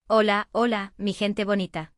Hola, hola, mi gente bonita.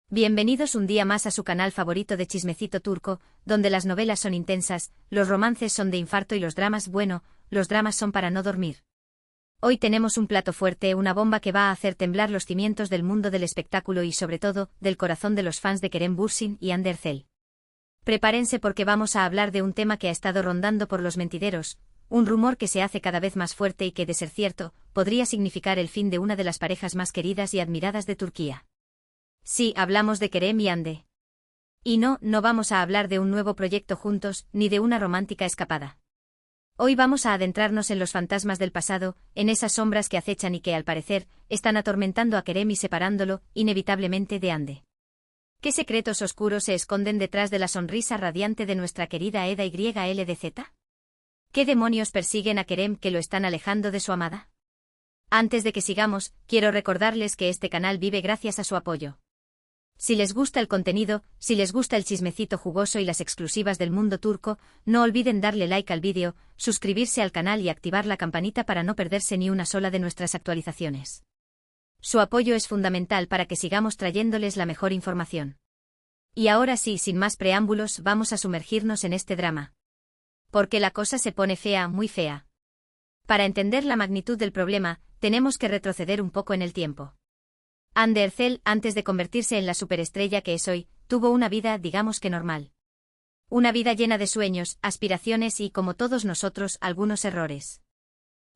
Bienvenidos un día más a su canal favorito de Chismecito Turco, donde las novelas son intensas, los romances son de infarto y los dramas, bueno, los dramas son para no dormir. Hoy tenemos un plato fuerte, una bomba que va a hacer temblar los cimientos del mundo del espectáculo y sobre todo, del corazón de los fans de Kerem Bürsin y Hande Erçel. Prepárense porque vamos a hablar de un tema que ha estado rondando por los mentideros, un rumor que se hace cada vez más fuerte y que, de ser cierto, podría significar el fin de una de las parejas más queridas y admiradas de Turquía. Sí, hablamos de Kerem y Hande. Y no vamos a hablar de un nuevo proyecto juntos, ni de una romántica escapada. Hoy vamos a adentrarnos en los fantasmas del pasado, en esas sombras que acechan y que, al parecer, están atormentando a Kerem y separándolo, inevitablemente, de Hande. ¿Qué secretos oscuros se esconden detrás de la sonrisa radiante de nuestra querida Eda YLDZ? ¿Qué demonios persiguen a Kerem que lo están alejando de su amada? Antes de que sigamos, quiero recordarles que este canal vive gracias a su apoyo. Si les gusta el contenido, si les gusta el chismecito jugoso y las exclusivas del mundo turco, no olviden darle like al vídeo, suscribirse al canal y activar la campanita para no perderse ni una sola de nuestras actualizaciones. Su apoyo es fundamental para que sigamos trayéndoles la mejor información. Y ahora sí, sin más preámbulos, vamos a sumergirnos en este drama. Porque la cosa se pone fea, muy fea. Para entender la magnitud del problema, tenemos que retroceder un poco en el tiempo. Hande Erçel, antes de convertirse en la superestrella que es hoy, tuvo una vida, digamos que normal. Una vida llena de sueños, aspiraciones y, como todos nosotros, algunos errores.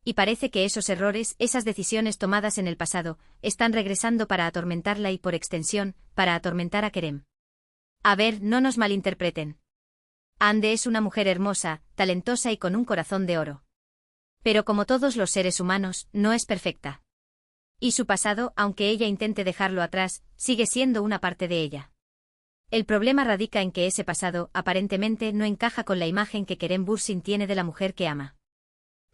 Y parece que esos errores, esas decisiones tomadas en el pasado, están regresando para atormentarla y, por extensión, para atormentar a Kerem. A ver, no nos malinterpreten. Hande es una mujer hermosa, talentosa y con un corazón de oro. Pero como todos los seres humanos, no es perfecta. Y su pasado, aunque ella intente dejarlo atrás, sigue siendo una parte de ella. El problema radica en que ese pasado, aparentemente, no encaja con la imagen que Kerem Bürsin tiene de la mujer que ama.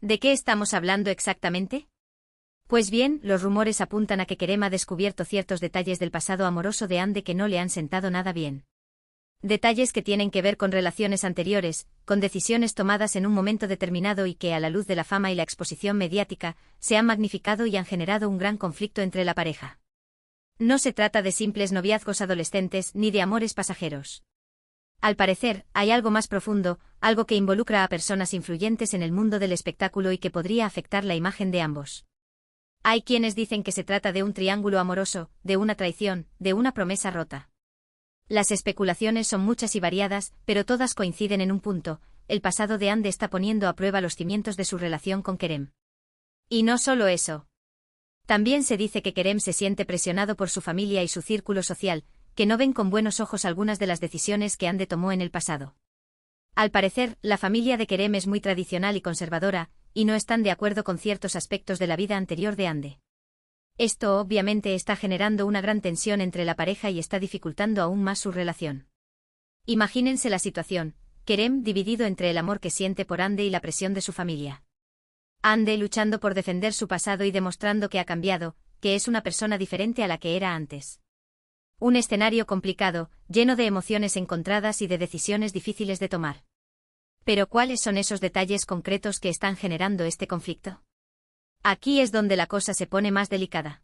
¿De qué estamos hablando exactamente? Pues bien, los rumores apuntan a que Kerem ha descubierto ciertos detalles del pasado amoroso de Hande que no le han sentado nada bien. Detalles que tienen que ver con relaciones anteriores, con decisiones tomadas en un momento determinado y que, a la luz de la fama y la exposición mediática, se han magnificado y han generado un gran conflicto entre la pareja. No se trata de simples noviazgos adolescentes ni de amores pasajeros. Al parecer, hay algo más profundo, algo que involucra a personas influyentes en el mundo del espectáculo y que podría afectar la imagen de ambos. Hay quienes dicen que se trata de un triángulo amoroso, de una traición, de una promesa rota. Las especulaciones son muchas y variadas, pero todas coinciden en un punto: el pasado de Hande está poniendo a prueba los cimientos de su relación con Kerem. Y no solo eso. También se dice que Kerem se siente presionado por su familia y su círculo social, que no ven con buenos ojos algunas de las decisiones que Hande tomó en el pasado. Al parecer, la familia de Kerem es muy tradicional y conservadora, y no están de acuerdo con ciertos aspectos de la vida anterior de Hande. Esto obviamente está generando una gran tensión entre la pareja y está dificultando aún más su relación. Imagínense la situación: Kerem dividido entre el amor que siente por Hande y la presión de su familia. Hande luchando por defender su pasado y demostrando que ha cambiado, que es una persona diferente a la que era antes. Un escenario complicado, lleno de emociones encontradas y de decisiones difíciles de tomar. Pero ¿cuáles son esos detalles concretos que están generando este conflicto? Aquí es donde la cosa se pone más delicada.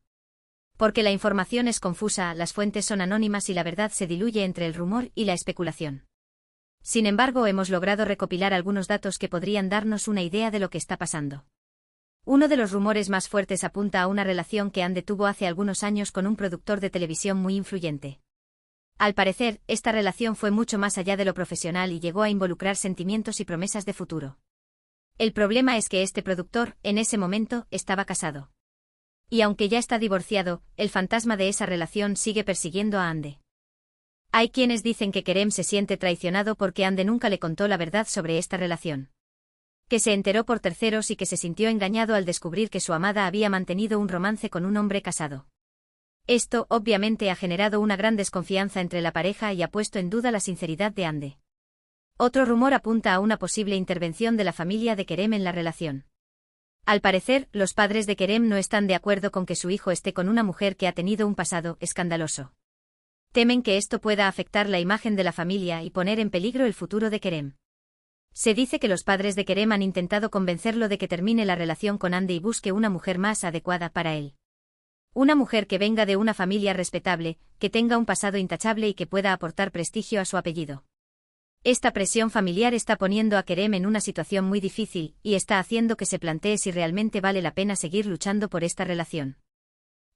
Porque la información es confusa, las fuentes son anónimas y la verdad se diluye entre el rumor y la especulación. Sin embargo, hemos logrado recopilar algunos datos que podrían darnos una idea de lo que está pasando. Uno de los rumores más fuertes apunta a una relación que Hande tuvo hace algunos años con un productor de televisión muy influyente. Al parecer, esta relación fue mucho más allá de lo profesional y llegó a involucrar sentimientos y promesas de futuro. El problema es que este productor, en ese momento, estaba casado. Y aunque ya está divorciado, el fantasma de esa relación sigue persiguiendo a Hande. Hay quienes dicen que Kerem se siente traicionado porque Hande nunca le contó la verdad sobre esta relación. Que se enteró por terceros y que se sintió engañado al descubrir que su amada había mantenido un romance con un hombre casado. Esto, obviamente, ha generado una gran desconfianza entre la pareja y ha puesto en duda la sinceridad de Hande. Otro rumor apunta a una posible intervención de la familia de Kerem en la relación. Al parecer, los padres de Kerem no están de acuerdo con que su hijo esté con una mujer que ha tenido un pasado escandaloso. Temen que esto pueda afectar la imagen de la familia y poner en peligro el futuro de Kerem. Se dice que los padres de Kerem han intentado convencerlo de que termine la relación con Hande y busque una mujer más adecuada para él. Una mujer que venga de una familia respetable, que tenga un pasado intachable y que pueda aportar prestigio a su apellido. Esta presión familiar está poniendo a Kerem en una situación muy difícil, y está haciendo que se plantee si realmente vale la pena seguir luchando por esta relación.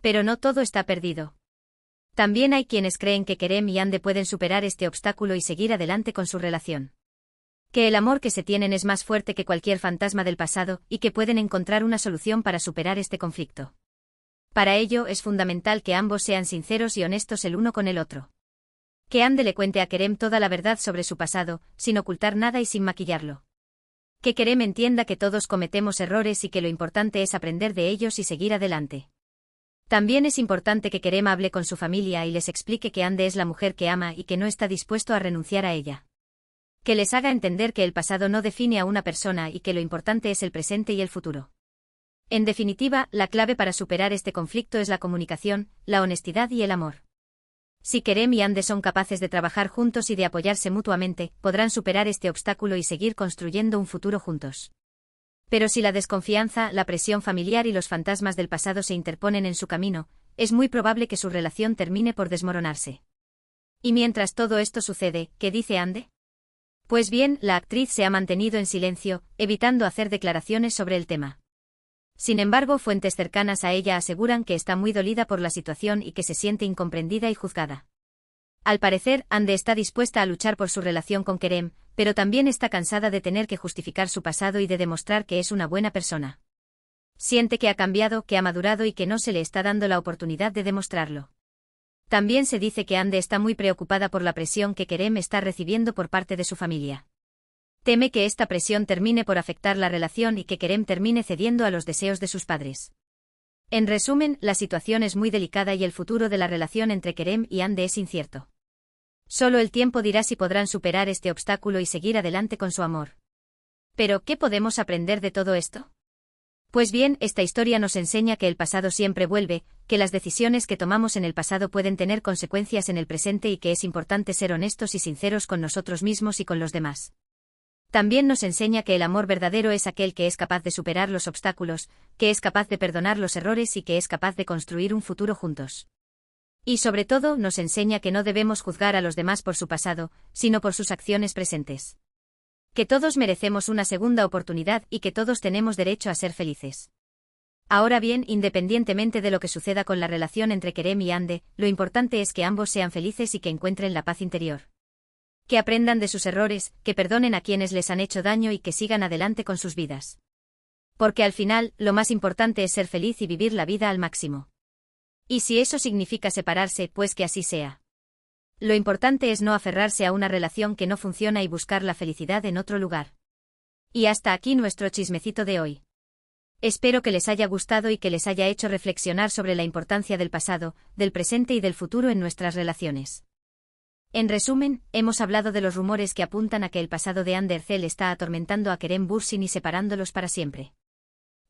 Pero no todo está perdido. También hay quienes creen que Kerem y Hande pueden superar este obstáculo y seguir adelante con su relación. Que el amor que se tienen es más fuerte que cualquier fantasma del pasado y que pueden encontrar una solución para superar este conflicto. Para ello es fundamental que ambos sean sinceros y honestos el uno con el otro. Que Hande le cuente a Kerem toda la verdad sobre su pasado, sin ocultar nada y sin maquillarlo. Que Kerem entienda que todos cometemos errores y que lo importante es aprender de ellos y seguir adelante. También es importante que Kerem hable con su familia y les explique que Hande es la mujer que ama y que no está dispuesto a renunciar a ella. Que les haga entender que el pasado no define a una persona y que lo importante es el presente y el futuro. En definitiva, la clave para superar este conflicto es la comunicación, la honestidad y el amor. Si Kerem y Hande son capaces de trabajar juntos y de apoyarse mutuamente, podrán superar este obstáculo y seguir construyendo un futuro juntos. Pero si la desconfianza, la presión familiar y los fantasmas del pasado se interponen en su camino, es muy probable que su relación termine por desmoronarse. Y mientras todo esto sucede, ¿qué dice Hande? Pues bien, la actriz se ha mantenido en silencio, evitando hacer declaraciones sobre el tema. Sin embargo, fuentes cercanas a ella aseguran que está muy dolida por la situación y que se siente incomprendida y juzgada. Al parecer, Hande está dispuesta a luchar por su relación con Kerem, pero también está cansada de tener que justificar su pasado y de demostrar que es una buena persona. Siente que ha cambiado, que ha madurado y que no se le está dando la oportunidad de demostrarlo. También se dice que Hande está muy preocupada por la presión que Kerem está recibiendo por parte de su familia. Teme que esta presión termine por afectar la relación y que Kerem termine cediendo a los deseos de sus padres. En resumen, la situación es muy delicada y el futuro de la relación entre Kerem y Hande es incierto. Solo el tiempo dirá si podrán superar este obstáculo y seguir adelante con su amor. Pero, ¿qué podemos aprender de todo esto? Pues bien, esta historia nos enseña que el pasado siempre vuelve, que las decisiones que tomamos en el pasado pueden tener consecuencias en el presente y que es importante ser honestos y sinceros con nosotros mismos y con los demás. También nos enseña que el amor verdadero es aquel que es capaz de superar los obstáculos, que es capaz de perdonar los errores y que es capaz de construir un futuro juntos. Y sobre todo nos enseña que no debemos juzgar a los demás por su pasado, sino por sus acciones presentes. Que todos merecemos una segunda oportunidad y que todos tenemos derecho a ser felices. Ahora bien, independientemente de lo que suceda con la relación entre Kerem y Hande, lo importante es que ambos sean felices y que encuentren la paz interior. Que aprendan de sus errores, que perdonen a quienes les han hecho daño y que sigan adelante con sus vidas. Porque al final, lo más importante es ser feliz y vivir la vida al máximo. Y si eso significa separarse, pues que así sea. Lo importante es no aferrarse a una relación que no funciona y buscar la felicidad en otro lugar. Y hasta aquí nuestro chismecito de hoy. Espero que les haya gustado y que les haya hecho reflexionar sobre la importancia del pasado, del presente y del futuro en nuestras relaciones. En resumen, hemos hablado de los rumores que apuntan a que el pasado de Hande Erçel está atormentando a Kerem Bürsin y separándolos para siempre.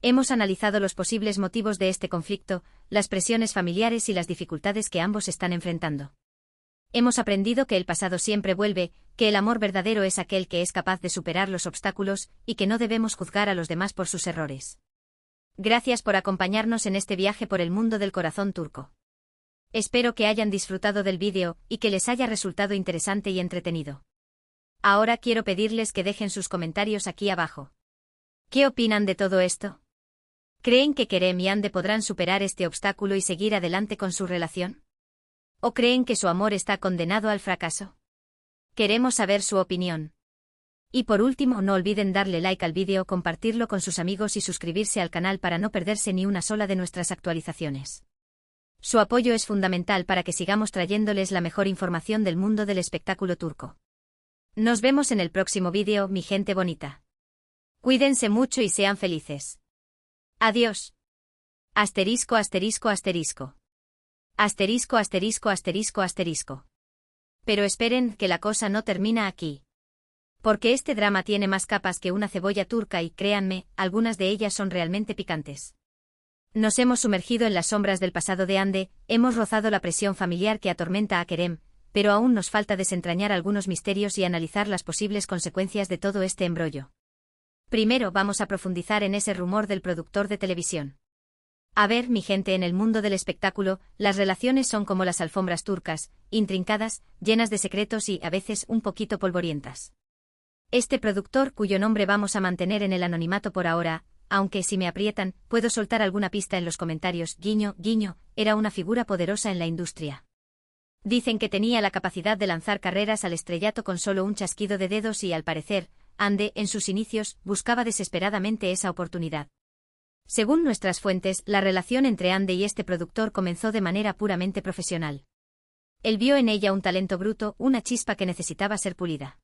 Hemos analizado los posibles motivos de este conflicto, las presiones familiares y las dificultades que ambos están enfrentando. Hemos aprendido que el pasado siempre vuelve, que el amor verdadero es aquel que es capaz de superar los obstáculos y que no debemos juzgar a los demás por sus errores. Gracias por acompañarnos en este viaje por el mundo del corazón turco. Espero que hayan disfrutado del vídeo y que les haya resultado interesante y entretenido. Ahora quiero pedirles que dejen sus comentarios aquí abajo. ¿Qué opinan de todo esto? ¿Creen que Kerem y Hande podrán superar este obstáculo y seguir adelante con su relación? ¿O creen que su amor está condenado al fracaso? Queremos saber su opinión. Y por último, no olviden darle like al vídeo, compartirlo con sus amigos y suscribirse al canal para no perderse ni una sola de nuestras actualizaciones. Su apoyo es fundamental para que sigamos trayéndoles la mejor información del mundo del espectáculo turco. Nos vemos en el próximo vídeo, mi gente bonita. Cuídense mucho y sean felices. Adiós. Asterisco, asterisco, asterisco. Asterisco, asterisco, asterisco, asterisco. Pero esperen, que la cosa no termina aquí. Porque este drama tiene más capas que una cebolla turca y, créanme, algunas de ellas son realmente picantes. Nos hemos sumergido en las sombras del pasado de Hande, hemos rozado la presión familiar que atormenta a Kerem, pero aún nos falta desentrañar algunos misterios y analizar las posibles consecuencias de todo este embrollo. Primero vamos a profundizar en ese rumor del productor de televisión. A ver, mi gente, en el mundo del espectáculo, las relaciones son como las alfombras turcas, intrincadas, llenas de secretos y, a veces, un poquito polvorientas. Este productor, cuyo nombre vamos a mantener en el anonimato por ahora, aunque si me aprietan, puedo soltar alguna pista en los comentarios, guiño, guiño, era una figura poderosa en la industria. Dicen que tenía la capacidad de lanzar carreras al estrellato con solo un chasquido de dedos y, al parecer, Ande, en sus inicios, buscaba desesperadamente esa oportunidad. Según nuestras fuentes, la relación entre Ande y este productor comenzó de manera puramente profesional. Él vio en ella un talento bruto, una chispa que necesitaba ser pulida.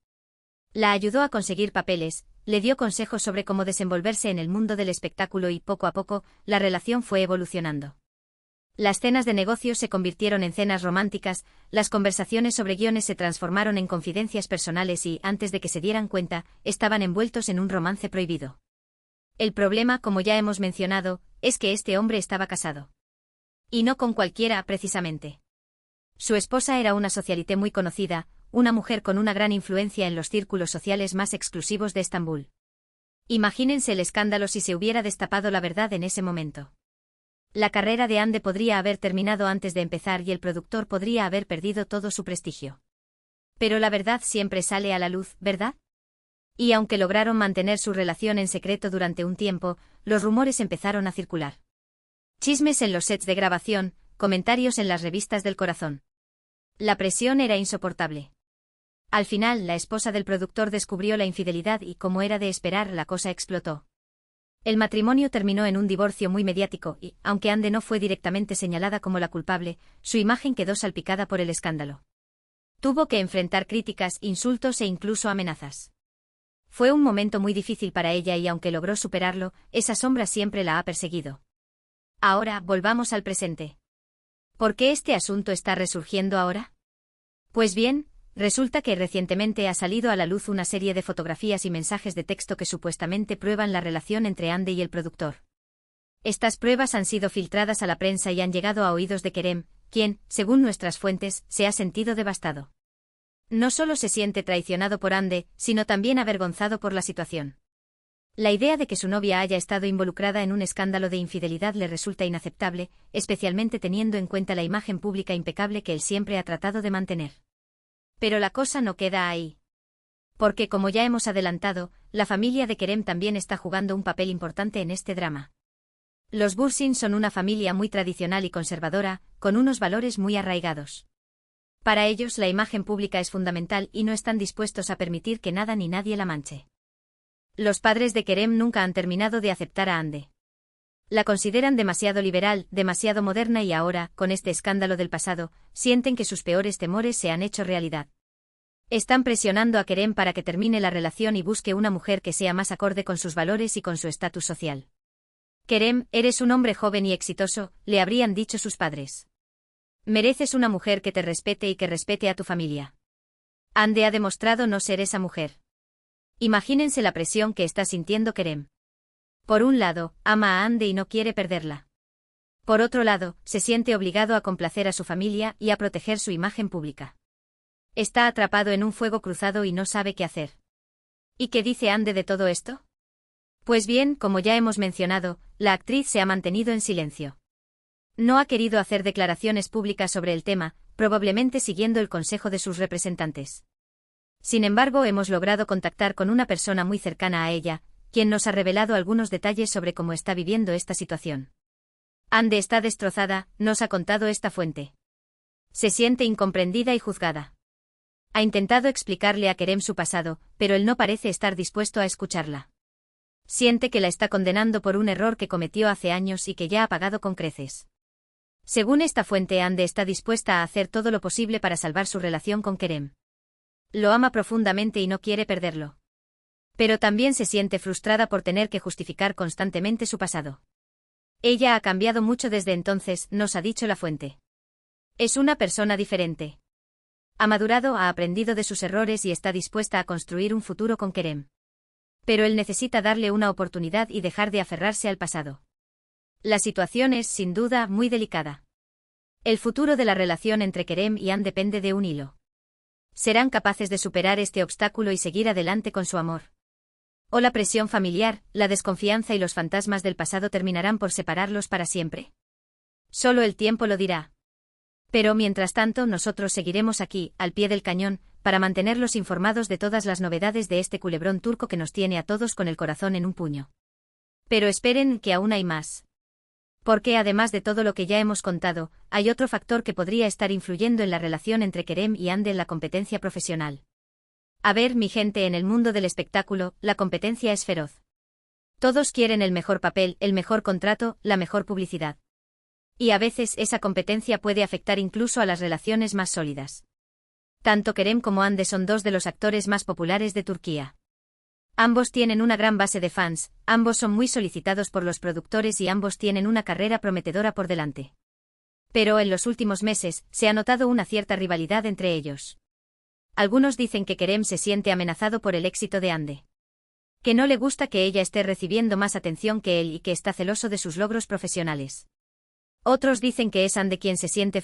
La ayudó a conseguir papeles, le dio consejos sobre cómo desenvolverse en el mundo del espectáculo y, poco a poco, la relación fue evolucionando. Las cenas de negocios se convirtieron en cenas románticas, las conversaciones sobre guiones se transformaron en confidencias personales y, antes de que se dieran cuenta, estaban envueltos en un romance prohibido. El problema, como ya hemos mencionado, es que este hombre estaba casado. Y no con cualquiera, precisamente. Su esposa era una socialité muy conocida, una mujer con una gran influencia en los círculos sociales más exclusivos de Estambul. Imagínense el escándalo si se hubiera destapado la verdad en ese momento. La carrera de Ande podría haber terminado antes de empezar y el productor podría haber perdido todo su prestigio. Pero la verdad siempre sale a la luz, ¿verdad? Y aunque lograron mantener su relación en secreto durante un tiempo, los rumores empezaron a circular. Chismes en los sets de grabación, comentarios en las revistas del corazón. La presión era insoportable. Al final, la esposa del productor descubrió la infidelidad y, como era de esperar, la cosa explotó. El matrimonio terminó en un divorcio muy mediático y, aunque Ande no fue directamente señalada como la culpable, su imagen quedó salpicada por el escándalo. Tuvo que enfrentar críticas, insultos e incluso amenazas. Fue un momento muy difícil para ella y, aunque logró superarlo, esa sombra siempre la ha perseguido. Ahora, volvamos al presente. ¿Por qué este asunto está resurgiendo ahora? Pues bien, resulta que recientemente ha salido a la luz una serie de fotografías y mensajes de texto que supuestamente prueban la relación entre Ande y el productor. Estas pruebas han sido filtradas a la prensa y han llegado a oídos de Kerem, quien, según nuestras fuentes, se ha sentido devastado. No solo se siente traicionado por Ande, sino también avergonzado por la situación. La idea de que su novia haya estado involucrada en un escándalo de infidelidad le resulta inaceptable, especialmente teniendo en cuenta la imagen pública impecable que él siempre ha tratado de mantener. Pero la cosa no queda ahí. Porque, como ya hemos adelantado, la familia de Kerem también está jugando un papel importante en este drama. Los Bursin son una familia muy tradicional y conservadora, con unos valores muy arraigados. Para ellos la imagen pública es fundamental y no están dispuestos a permitir que nada ni nadie la manche. Los padres de Kerem nunca han terminado de aceptar a Ande. La consideran demasiado liberal, demasiado moderna y ahora, con este escándalo del pasado, sienten que sus peores temores se han hecho realidad. Están presionando a Kerem para que termine la relación y busque una mujer que sea más acorde con sus valores y con su estatus social. Kerem, eres un hombre joven y exitoso, le habrían dicho sus padres. Mereces una mujer que te respete y que respete a tu familia. Ande ha demostrado no ser esa mujer. Imagínense la presión que está sintiendo Kerem. Por un lado, ama a Ande y no quiere perderla. Por otro lado, se siente obligado a complacer a su familia y a proteger su imagen pública. Está atrapado en un fuego cruzado y no sabe qué hacer. ¿Y qué dice Ande de todo esto? Pues bien, como ya hemos mencionado, la actriz se ha mantenido en silencio. No ha querido hacer declaraciones públicas sobre el tema, probablemente siguiendo el consejo de sus representantes. Sin embargo, hemos logrado contactar con una persona muy cercana a ella, quien nos ha revelado algunos detalles sobre cómo está viviendo esta situación. Ande está destrozada, nos ha contado esta fuente. Se siente incomprendida y juzgada. Ha intentado explicarle a Kerem su pasado, pero él no parece estar dispuesto a escucharla. Siente que la está condenando por un error que cometió hace años y que ya ha pagado con creces. Según esta fuente, Ande está dispuesta a hacer todo lo posible para salvar su relación con Kerem. Lo ama profundamente y no quiere perderlo. Pero también se siente frustrada por tener que justificar constantemente su pasado. Ella ha cambiado mucho desde entonces, nos ha dicho la fuente. Es una persona diferente. Ha madurado, ha aprendido de sus errores y está dispuesta a construir un futuro con Kerem. Pero él necesita darle una oportunidad y dejar de aferrarse al pasado. La situación es, sin duda, muy delicada. El futuro de la relación entre Kerem y Ande depende de un hilo. ¿Serán capaces de superar este obstáculo y seguir adelante con su amor? O la presión familiar, la desconfianza y los fantasmas del pasado terminarán por separarlos para siempre. Solo el tiempo lo dirá. Pero mientras tanto nosotros seguiremos aquí, al pie del cañón, para mantenerlos informados de todas las novedades de este culebrón turco que nos tiene a todos con el corazón en un puño. Pero esperen, que aún hay más. Porque además de todo lo que ya hemos contado, hay otro factor que podría estar influyendo en la relación entre Kerem y Hande en la competencia profesional. A ver, mi gente, en el mundo del espectáculo, la competencia es feroz. Todos quieren el mejor papel, el mejor contrato, la mejor publicidad. Y a veces esa competencia puede afectar incluso a las relaciones más sólidas. Tanto Kerem como Hande son dos de los actores más populares de Turquía. Ambos tienen una gran base de fans, ambos son muy solicitados por los productores y ambos tienen una carrera prometedora por delante. Pero en los últimos meses, se ha notado una cierta rivalidad entre ellos. Algunos dicen que Kerem se siente amenazado por el éxito de Hande. Que no le gusta que ella esté recibiendo más atención que él y que está celoso de sus logros profesionales. Otros dicen que es Hande quien se siente